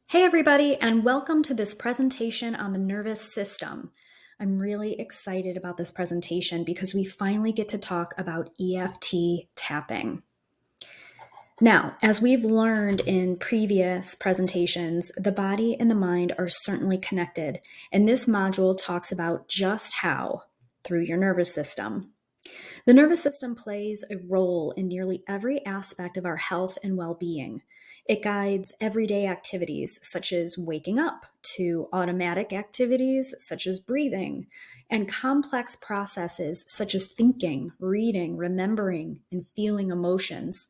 Hey everybody, and welcome to this presentation on the nervous system. I'm really excited about this presentation because we finally get to talk about EFT tapping. Now, as we've learned in previous presentations, the body and the mind are certainly connected, and this module talks about just how through your nervous system. The nervous system plays a role in nearly every aspect of our health and well-being. It guides everyday activities such as waking up to automatic activities such as breathing and complex processes such as thinking, reading, remembering, and feeling emotions.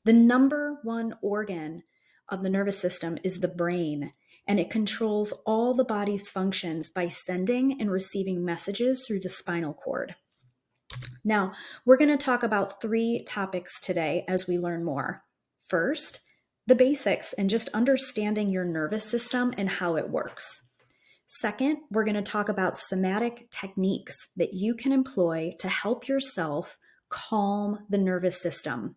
The number one organ of the nervous system is the brain, and it controls all the body's functions by sending and receiving messages through the spinal cord. Now, we're going to talk about three topics today as we learn more. First, the basics and just understanding your nervous system and how it works. Second, we're going to talk about somatic techniques that you can employ to help yourself calm the nervous system.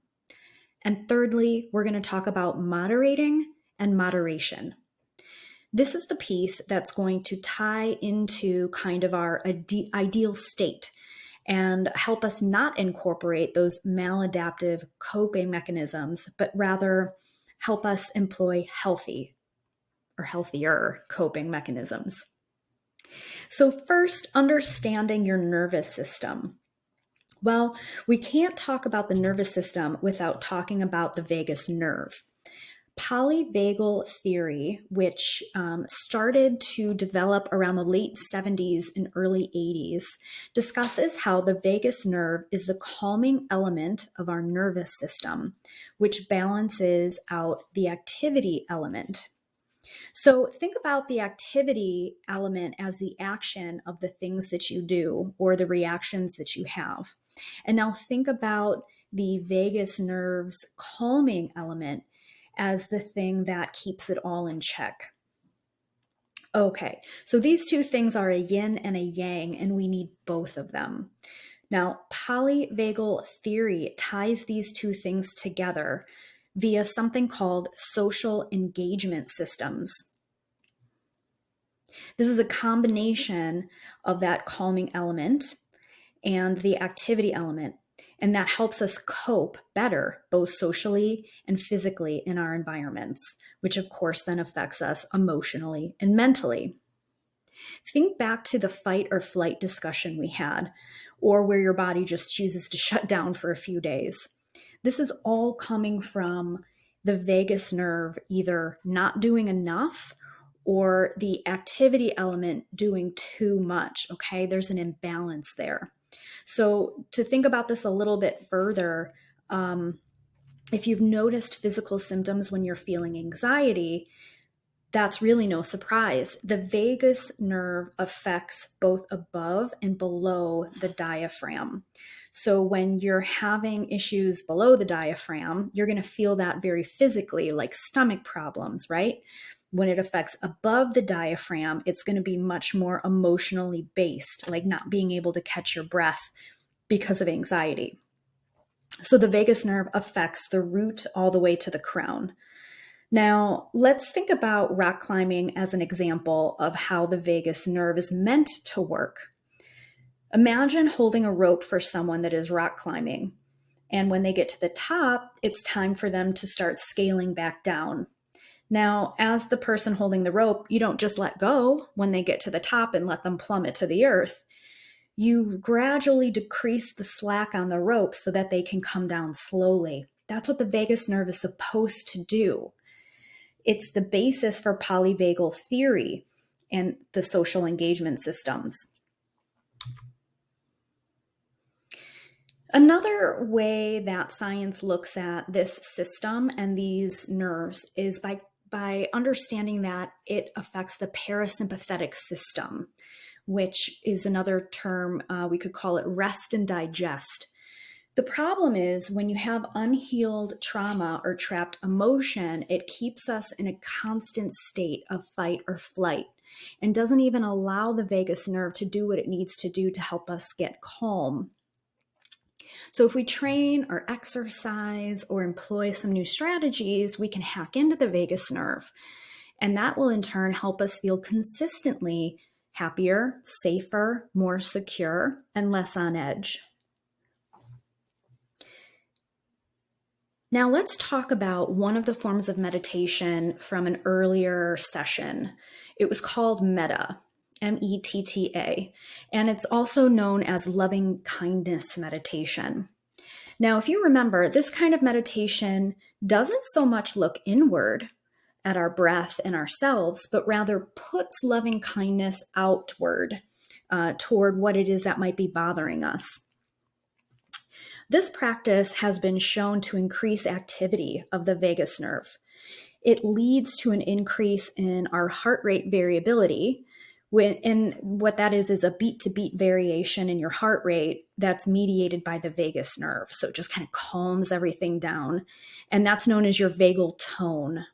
And thirdly, we're going to talk about moderating and moderation. This is the piece that's going to tie into kind of our ideal state and help us not incorporate those maladaptive coping mechanisms, but rather help us employ healthy or healthier coping mechanisms. So first, understanding your nervous system. Well, we can't talk about the nervous system without talking about the vagus nerve. Polyvagal theory, which started to develop around the late 70s and early 80s, discusses how the vagus nerve is the calming element of our nervous system, which balances out the activity element. So think about the activity element as the action of the things that you do or the reactions that you have. And now think about the vagus nerve's calming element as the thing that keeps it all in check. Okay, so these two things are a yin and a yang, and we need both of them. Now, polyvagal theory ties these two things together via something called social engagement systems. This is a combination of that calming element and the activity element, and that helps us cope better, both socially and physically in our environments, which of course then affects us emotionally and mentally. Think back to the fight or flight discussion we had, or where your body just chooses to shut down for a few days. This is all coming from the vagus nerve either not doing enough or the activity element doing too much, okay? There's an imbalance there. So to think about this a little bit further, if you've noticed physical symptoms when you're feeling anxiety, that's really no surprise. The vagus nerve affects both above and below the diaphragm. So when you're having issues below the diaphragm, you're going to feel that very physically, like stomach problems, right? When it affects above the diaphragm, it's going to be much more emotionally based, like not being able to catch your breath because of anxiety. So the vagus nerve affects the root all the way to the crown. Now, let's think about rock climbing as an example of how the vagus nerve is meant to work. Imagine holding a rope for someone that is rock climbing, and when they get to the top, it's time for them to start scaling back down. Now, as the person holding the rope, you don't just let go when they get to the top and let them plummet to the earth. You gradually decrease the slack on the rope so that they can come down slowly. That's what the vagus nerve is supposed to do. It's the basis for polyvagal theory and the social engagement systems. Another way that science looks at this system and these nerves is by understanding that it affects the parasympathetic system, which is another term, we could call it rest and digest. The problem is when you have unhealed trauma or trapped emotion, it keeps us in a constant state of fight or flight and doesn't even allow the vagus nerve to do what it needs to do to help us get calm. So if we train or exercise or employ some new strategies, we can hack into the vagus nerve And that will in turn help us feel consistently happier, safer, more secure, and less on edge. Now let's talk about one of the forms of meditation from an earlier session. It was called Metta, Metta, and it's also known as loving kindness meditation. Now, if you remember, this kind of meditation doesn't so much look inward at our breath and ourselves, but rather puts loving kindness outward toward what it is that might be bothering us. This practice has been shown to increase activity of the vagus nerve. It leads to an increase in our heart rate variability. And what that is a beat-to-beat variation in your heart rate that's mediated by the vagus nerve. So it just kind of calms everything down. And that's known as your vagal tone.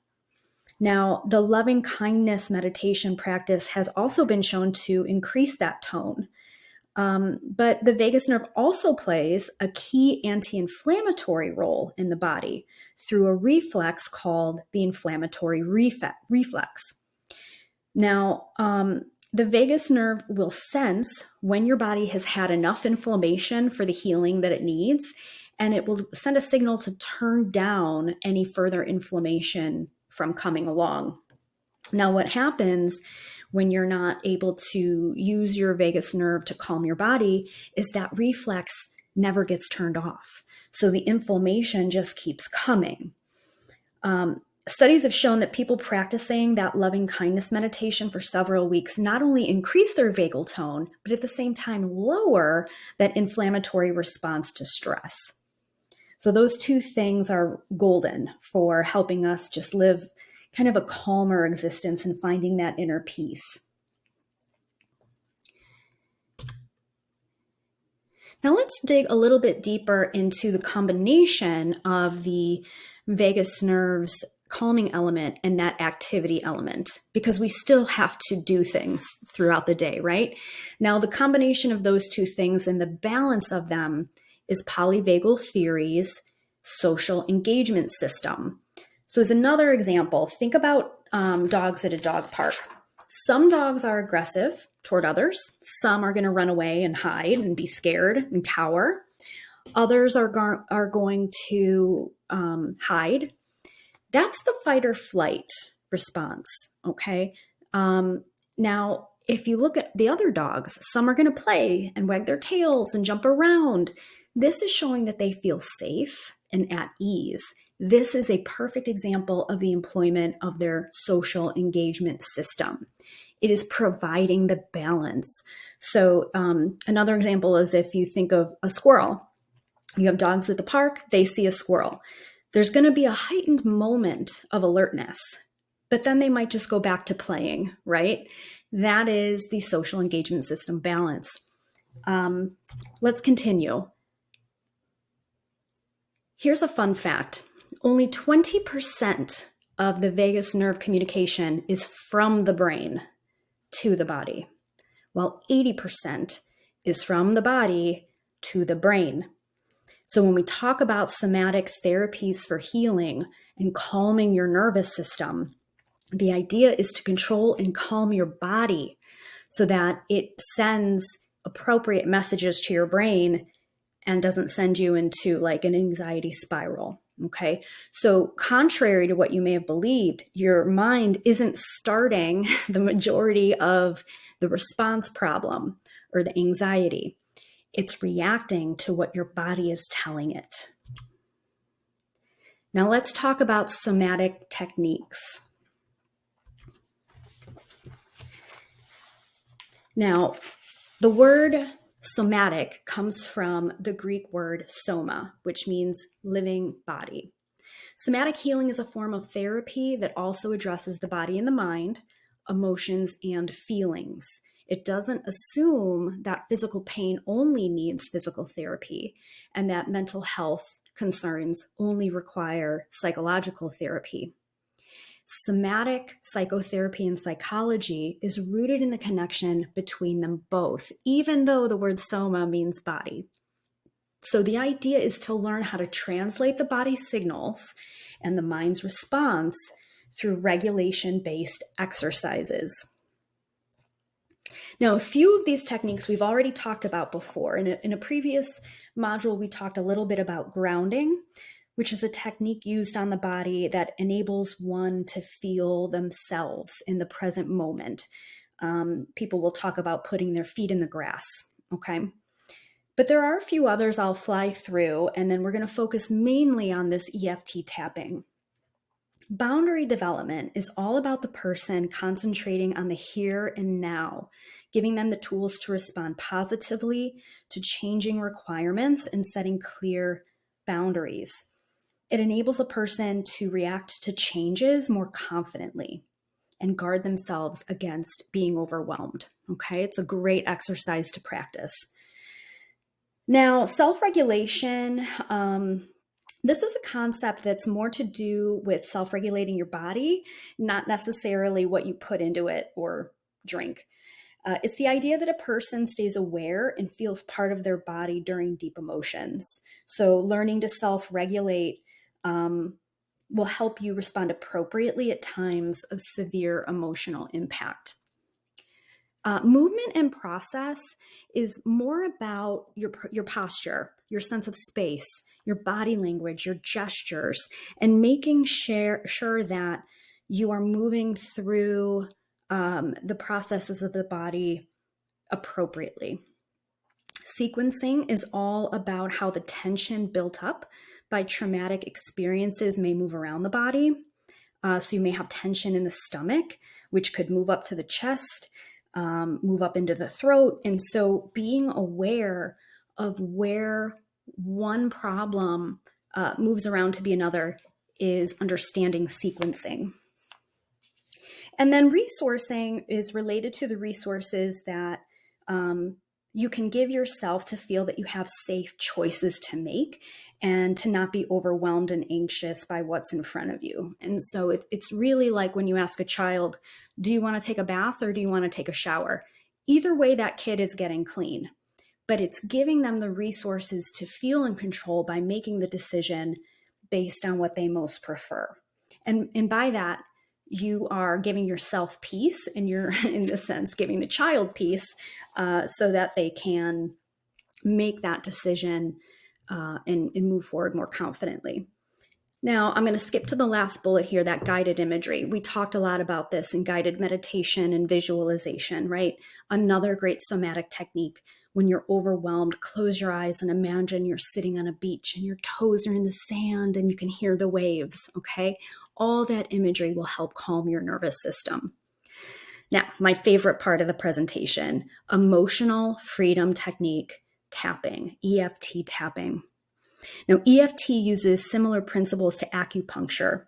Now, the loving kindness meditation practice has also been shown to increase that tone. But the vagus nerve also plays a key anti-inflammatory role in the body through a reflex called the inflammatory reflex. Now, the vagus nerve will sense when your body has had enough inflammation for the healing that it needs, and it will send a signal to turn down any further inflammation from coming along. Now, what happens when you're not able to use your vagus nerve to calm your body is that reflex never gets turned off. So the inflammation just keeps coming. Studies have shown that people practicing that loving kindness meditation for several weeks not only increase their vagal tone, but at the same time lower that inflammatory response to stress. So those two things are golden for helping us just live kind of a calmer existence and finding that inner peace. Now let's dig a little bit deeper into the combination of the vagus nerve's calming element and that activity element, because we still have to do things throughout the day, right? Now, the combination of those two things and the balance of them is polyvagal theory's social engagement system. So as another example, think about dogs at a dog park. Some dogs are aggressive toward others. Some are going to run away and hide and be scared and cower. Others are going to hide. That's the fight or flight response, okay? Now, if you look at the other dogs, some are going to play and wag their tails and jump around. This is showing that they feel safe and at ease. This is a perfect example of the employment of their social engagement system. It is providing the balance. So another example is if you think of a squirrel. You have dogs at the park, they see a squirrel. There's going to be a heightened moment of alertness, but then they might just go back to playing, right? That is the social engagement system balance. Let's continue. Here's a fun fact. Only 20% of the vagus nerve communication is from the brain to the body, while 80% is from the body to the brain. So when we talk about somatic therapies for healing and calming your nervous system, the idea is to control and calm your body so that it sends appropriate messages to your brain and doesn't send you into like an anxiety spiral. Okay. So contrary to what you may have believed, your mind isn't starting the majority of the response problem or the anxiety. It's reacting to what your body is telling it. Now let's talk about somatic techniques. Now, the word somatic comes from the Greek word soma, which means living body. Somatic healing is a form of therapy that also addresses the body and the mind, emotions, and feelings. It doesn't assume that physical pain only needs physical therapy and that mental health concerns only require psychological therapy. Somatic psychotherapy and psychology is rooted in the connection between them both, even though the word soma means body. So the idea is to learn how to translate the body's signals and the mind's response through regulation-based exercises. Now, a few of these techniques we've already talked about before. In a previous module, we talked a little bit about grounding, which is a technique used on the body that enables one to feel themselves in the present moment. People will talk about putting their feet in the grass, okay? But there are a few others I'll fly through, and then we're going to focus mainly on this EFT tapping. Boundary development is all about the person concentrating on the here and now, giving them the tools to respond positively to changing requirements and setting clear boundaries. It enables a person to react to changes more confidently and guard themselves against being overwhelmed. Okay, it's a great exercise to practice. Now, self-regulation, this is a concept that's more to do with self-regulating your body, not necessarily what you put into it or drink. It's the idea that a person stays aware and feels part of their body during deep emotions. So learning to self-regulate will help you respond appropriately at times of severe emotional impact. Movement and process is more about your posture, your sense of space, your body language, your gestures, and making sure that you are moving through the processes of the body appropriately. Sequencing is all about how the tension built up by traumatic experiences may move around the body. So you may have tension in the stomach, which could move up to the chest, move up into the throat. And so being aware of where one problem moves around to be another is understanding sequencing. And then resourcing is related to the resources that you can give yourself to feel that you have safe choices to make and to not be overwhelmed and anxious by what's in front of you. And so it's really like when you ask a child, do you want to take a bath or do you want to take a shower? Either way, that kid is getting clean, but it's giving them the resources to feel in control by making the decision based on what they most prefer. And by that, you are giving yourself peace, and you're, in this sense, giving the child peace so that they can make that decision and move forward more confidently. Now, I'm going to skip to the last bullet here, that guided imagery. We talked a lot about this in guided meditation and visualization, right? Another great somatic technique. When you're overwhelmed, close your eyes and imagine you're sitting on a beach and your toes are in the sand and you can hear the waves, okay? All that imagery will help calm your nervous system. Now, my favorite part of the presentation, emotional freedom technique tapping, EFT tapping. Now, EFT uses similar principles to acupuncture.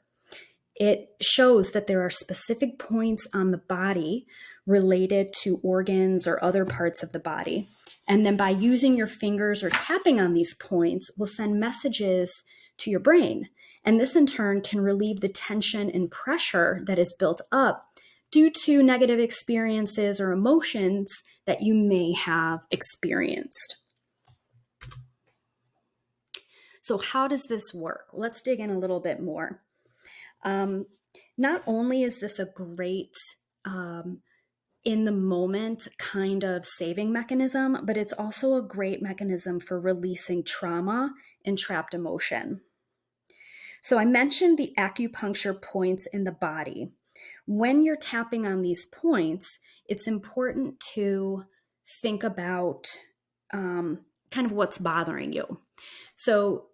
It shows that there are specific points on the body related to organs or other parts of the body. And then by using your fingers or tapping on these points will send messages to your brain. And this in turn can relieve the tension and pressure that is built up due to negative experiences or emotions that you may have experienced. So how does this work? Let's dig in a little bit more. Not only is this a great in the moment kind of saving mechanism, but it's also a great mechanism for releasing trauma and trapped emotion. So I mentioned the acupuncture points in the body. When you're tapping on these points, it's important to think about kind of what's bothering you. So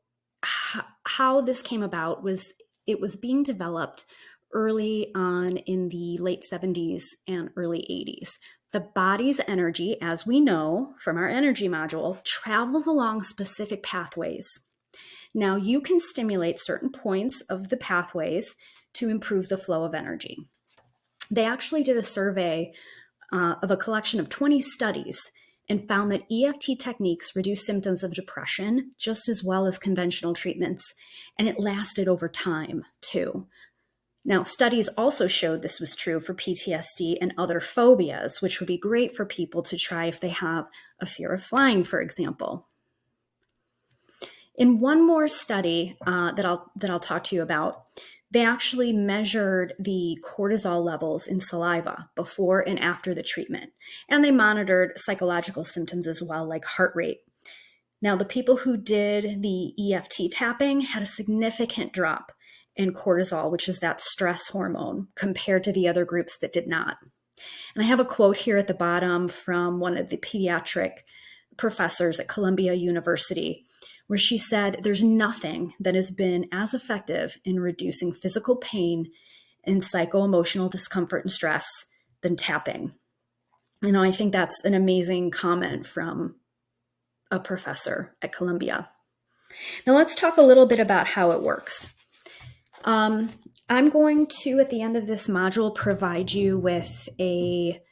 how this came about was it was being developed early on in the late 70s and early 80s. The body's energy, as we know from our energy module, travels along specific pathways. Now, you can stimulate certain points of the pathways to improve the flow of energy. They actually did a survey of a collection of 20 studies and found that EFT techniques reduce symptoms of depression just as well as conventional treatments, and it lasted over time too. Now, studies also showed this was true for PTSD and other phobias, which would be great for people to try if they have a fear of flying, for example. In one more study that I'll talk to you about, They actually measured the cortisol levels in saliva before and after the treatment, and they monitored psychological symptoms as well, like heart rate. Now, the people who did the EFT tapping had a significant drop in cortisol, which is that stress hormone, compared to the other groups that did not. And I have a quote here at the bottom from one of the pediatric professors at Columbia University, where she said, "There's nothing that has been as effective in reducing physical pain and psycho-emotional discomfort and stress than tapping." I think that's an amazing comment from a professor at Columbia. Now let's talk a little bit about how it works. I'm going to, at the end of this module, provide you with a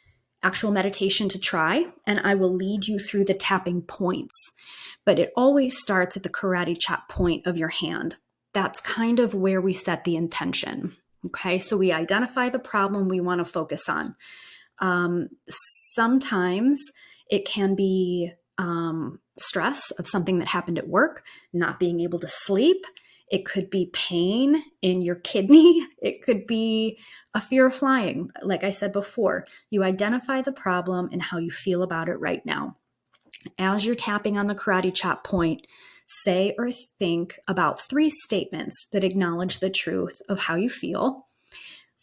actual meditation to try, and I will lead you through the tapping points. But it always starts at the karate chop point of your hand. That's kind of where we set the intention. Okay, so we identify the problem we want to focus on. Sometimes it can be stress of something that happened at work, not being able to sleep. It could be pain in your kidney. It could be a fear of flying. Like I said before, you identify the problem and how you feel about it right now. As you're tapping on the karate chop point, say or think about 3 statements that acknowledge the truth of how you feel.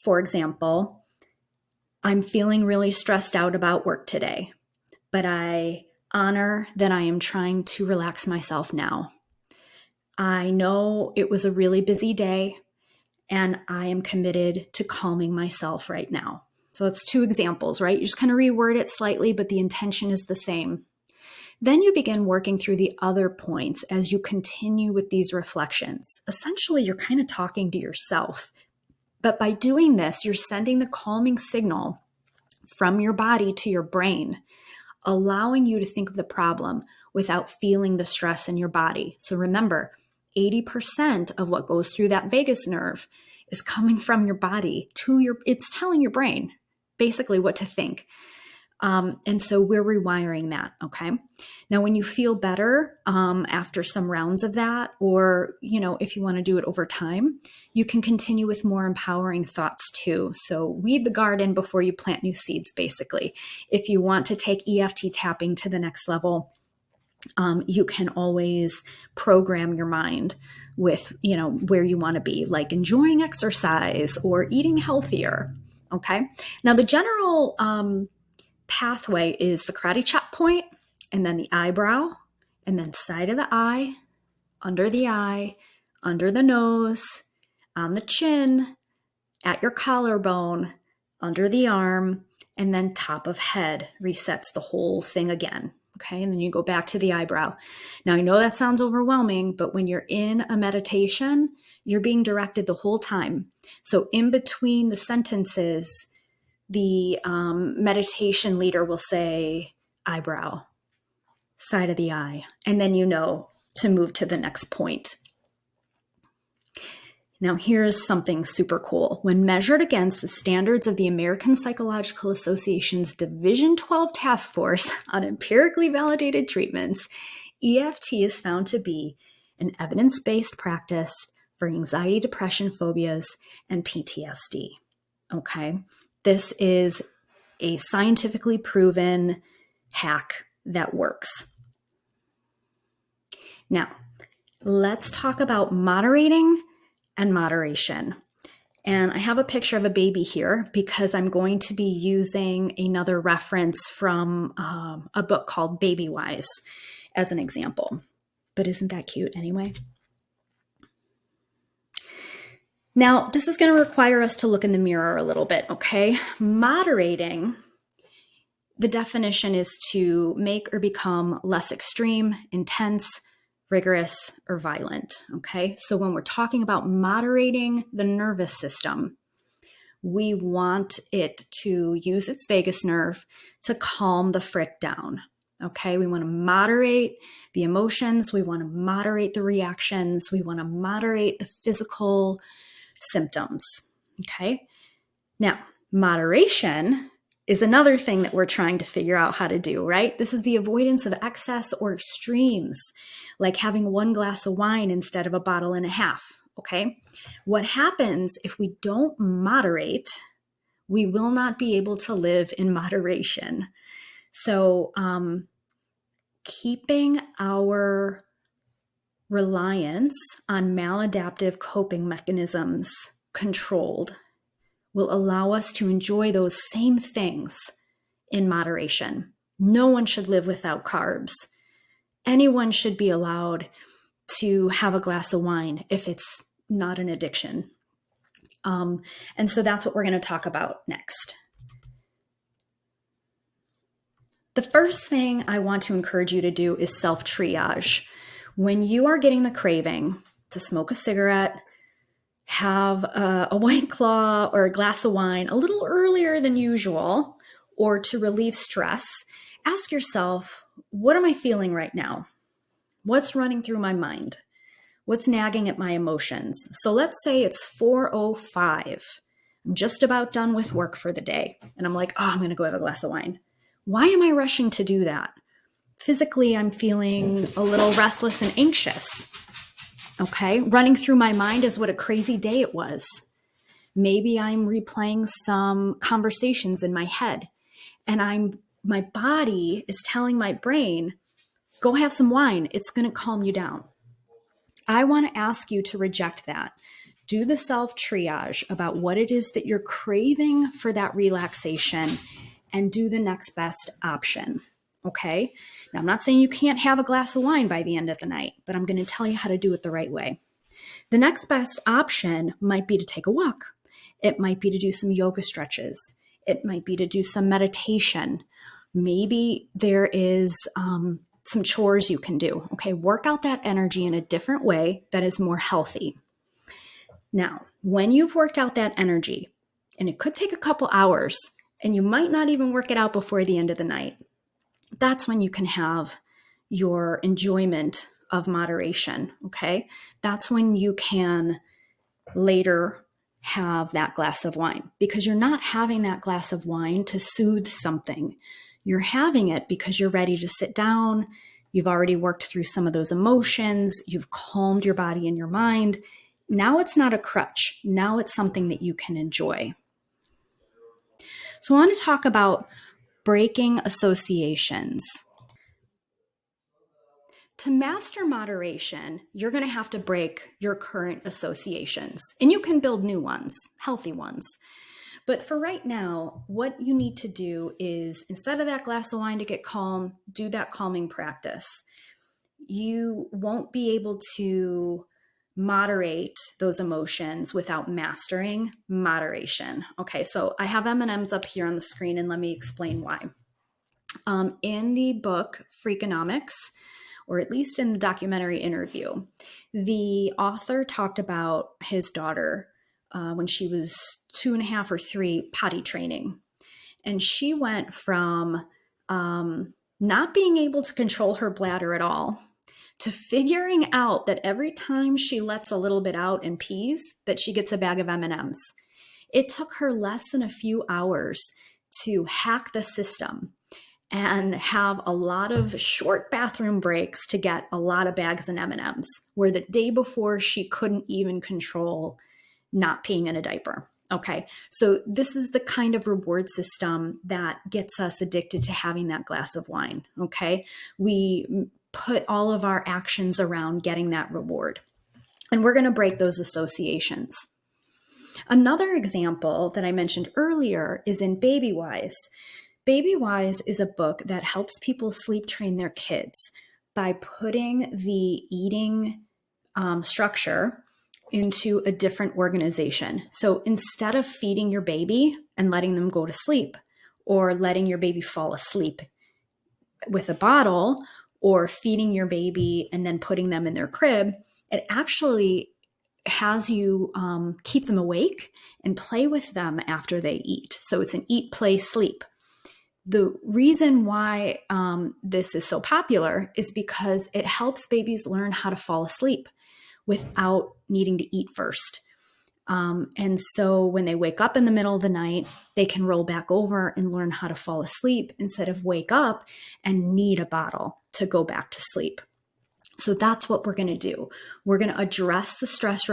For example, I'm feeling really stressed out about work today, but I honor that I am trying to relax myself now. I know it was a really busy day, and I am committed to calming myself right now. So it's 2 examples, right? You just kind of reword it slightly, but the intention is the same. Then you begin working through the other points as you continue with these reflections. Essentially, you're kind of talking to yourself. But by doing this, you're sending the calming signal from your body to your brain, allowing you to think of the problem without feeling the stress in your body. So remember, 80% of what goes through that vagus nerve is coming from your body it's telling your brain basically what to think. And so we're rewiring that. Okay. Now, when you feel better after some rounds of that, or, if you want to do it over time, you can continue with more empowering thoughts too. So weed the garden before you plant new seeds, basically. If you want to take EFT tapping to the next level, you can always program your mind with, where you want to be, like enjoying exercise or eating healthier. Okay. Now, the general pathway is the karate chop point, and then the eyebrow, and then side of the eye, under the nose, on the chin, at your collarbone, under the arm, and then top of head resets the whole thing again. Okay, and then you go back to the eyebrow. Now, I know that sounds overwhelming, but when you're in a meditation, you're being directed the whole time. So in between the sentences, the meditation leader will say eyebrow, side of the eye, and then to move to the next point. Now, here's something super cool. When measured against the standards of the American Psychological Association's Division 12 Task Force on empirically validated treatments, EFT is found to be an evidence-based practice for anxiety, depression, phobias, and PTSD. Okay, this is a scientifically proven hack that works. Now, let's talk about moderating and moderation. And I have a picture of a baby here because I'm going to be using another reference from a book called Baby Wise as an example. But isn't that cute anyway? Now, this is going to require us to look in the mirror a little bit, okay? Moderating, the definition is to make or become less extreme, intense, rigorous, or violent, okay? So when we're talking about moderating the nervous system, we want it to use its vagus nerve to calm the frick down, okay? We want to moderate the emotions. We want to moderate the reactions. We want to moderate the physical symptoms, okay? Now, moderation is another thing that we're trying to figure out how to do, right? This is the avoidance of excess or extremes, like having 1 glass of wine instead of a bottle and a half, Okay. What happens if we don't moderate? We will not be able to live in moderation. So, keeping our reliance on maladaptive coping mechanisms controlled will allow us to enjoy those same things in moderation. No one should live without carbs. Anyone should be allowed to have a glass of wine if it's not an addiction. And so that's what we're going to talk about next. The first thing I want to encourage you to do is self-triage. When you are getting the craving to smoke a cigarette, have a White Claw or a glass of wine a little earlier than usual, or to relieve stress, ask yourself, what am I feeling right now? What's running through my mind? What's nagging at my emotions? So let's say it's 4:05. I'm just about done with work for the day. And I'm like, I'm going to go have a glass of wine. Why am I rushing to do that? Physically, I'm feeling a little restless and anxious. Okay. Running through my mind is what a crazy day it was. Maybe I'm replaying some conversations in my head, and my body is telling my brain, go have some wine. It's going to calm you down. I want to ask you to reject that. Do the self-triage about what it is that you're craving for that relaxation, and do the next best option. Okay? Now, I'm not saying you can't have a glass of wine by the end of the night, but I'm going to tell you how to do it the right way. The next best option might be to take a walk. It might be to do some yoga stretches. It might be to do some meditation. Maybe there is some chores you can do. Okay, work out that energy in a different way that is more healthy. Now, when you've worked out that energy, and it could take a couple hours, and you might not even work it out before the end of the night, that's when you can have your enjoyment of moderation, okay? That's when you can later have that glass of wine, because you're not having that glass of wine to soothe something. You're having it because you're ready to sit down. You've already worked through some of those emotions. You've calmed your body and your mind. Now it's not a crutch. Now it's something that you can enjoy. So I want to talk about breaking associations. To master moderation, you're going to have to break your current associations, and you can build new ones, healthy ones. But for right now, what you need to do is, instead of that glass of wine to get calm, do that calming practice. You won't be able to moderate those emotions without mastering moderation. Okay, so I have M&Ms up here on the screen, and let me explain why. In the book Freakonomics, or at least in the documentary interview, the author talked about his daughter when she was 2.5 or 3, potty training. And she went from not being able to control her bladder at all to figuring out that every time she lets a little bit out and pees, that she gets a bag of M&Ms. It took her less than a few hours to hack the system and have a lot of short bathroom breaks to get a lot of bags and M&Ms, where the day before she couldn't even control not peeing in a diaper. Okay, so this is the kind of reward system that gets us addicted to having that glass of wine. Okay, we put all of our actions around getting that reward, and we're going to break those associations. Another example that I mentioned earlier is in Baby Wise. Baby Wise is a book that helps people sleep train their kids by putting the eating structure into a different organization. So instead of feeding your baby and letting them go to sleep, or letting your baby fall asleep with a bottle, or feeding your baby and then putting them in their crib, it actually has you keep them awake and play with them after they eat. So it's an eat, play, sleep. The reason why this is so popular is because it helps babies learn how to fall asleep without needing to eat first. And so when they wake up in the middle of the night, they can roll back over and learn how to fall asleep instead of wake up and need a bottle to go back to sleep. So that's what we're going to do. We're going to address the stress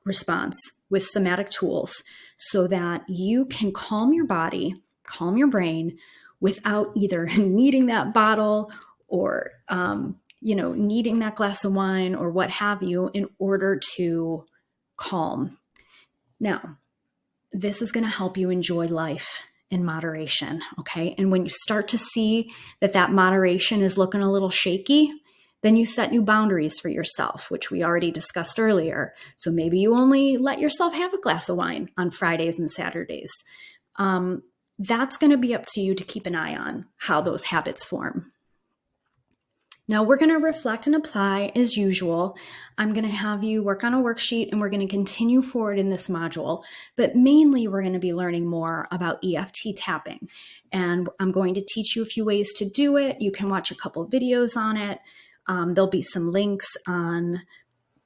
response with somatic tools so that you can calm your body, calm your brain without either needing that bottle or, needing that glass of wine or what have you in order to calm. Now, this is going to help you enjoy life in moderation, okay? And when you start to see that moderation is looking a little shaky, then you set new boundaries for yourself, which we already discussed earlier. So maybe you only let yourself have a glass of wine on Fridays and Saturdays. That's going to be up to you to keep an eye on how those habits form. Now we're going to reflect and apply as usual. I'm going to have you work on a worksheet and we're going to continue forward in this module, but mainly we're going to be learning more about EFT tapping. And I'm going to teach you a few ways to do it. You can watch a couple of videos on it. There'll be some links on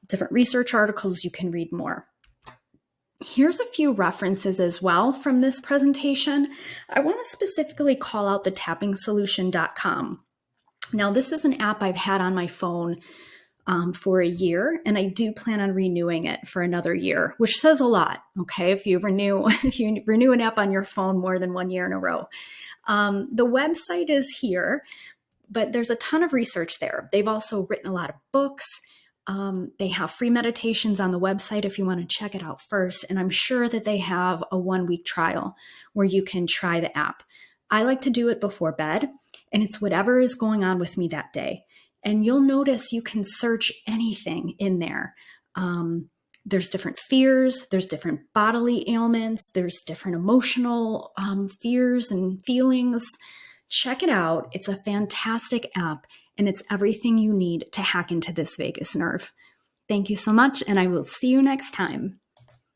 different research articles. You can read more. Here's a few references as well from this presentation. I want to specifically call out the tappingsolution.com. Now, this is an app I've had on my phone for a year, and I do plan on renewing it for another year, which says a lot, okay, if you renew an app on your phone more than 1 year in a row. The website is here, but there's a ton of research there. They've also written a lot of books. They have free meditations on the website if you want to check it out first, and I'm sure that they have a 1-week trial where you can try the app. I like to do it before bed, and it's whatever is going on with me that day. And you'll notice you can search anything in there. There's different fears, there's different bodily ailments, there's different emotional fears and feelings. Check it out. It's a fantastic app, and it's everything you need to hack into this vagus nerve. Thank you so much, and I will see you next time.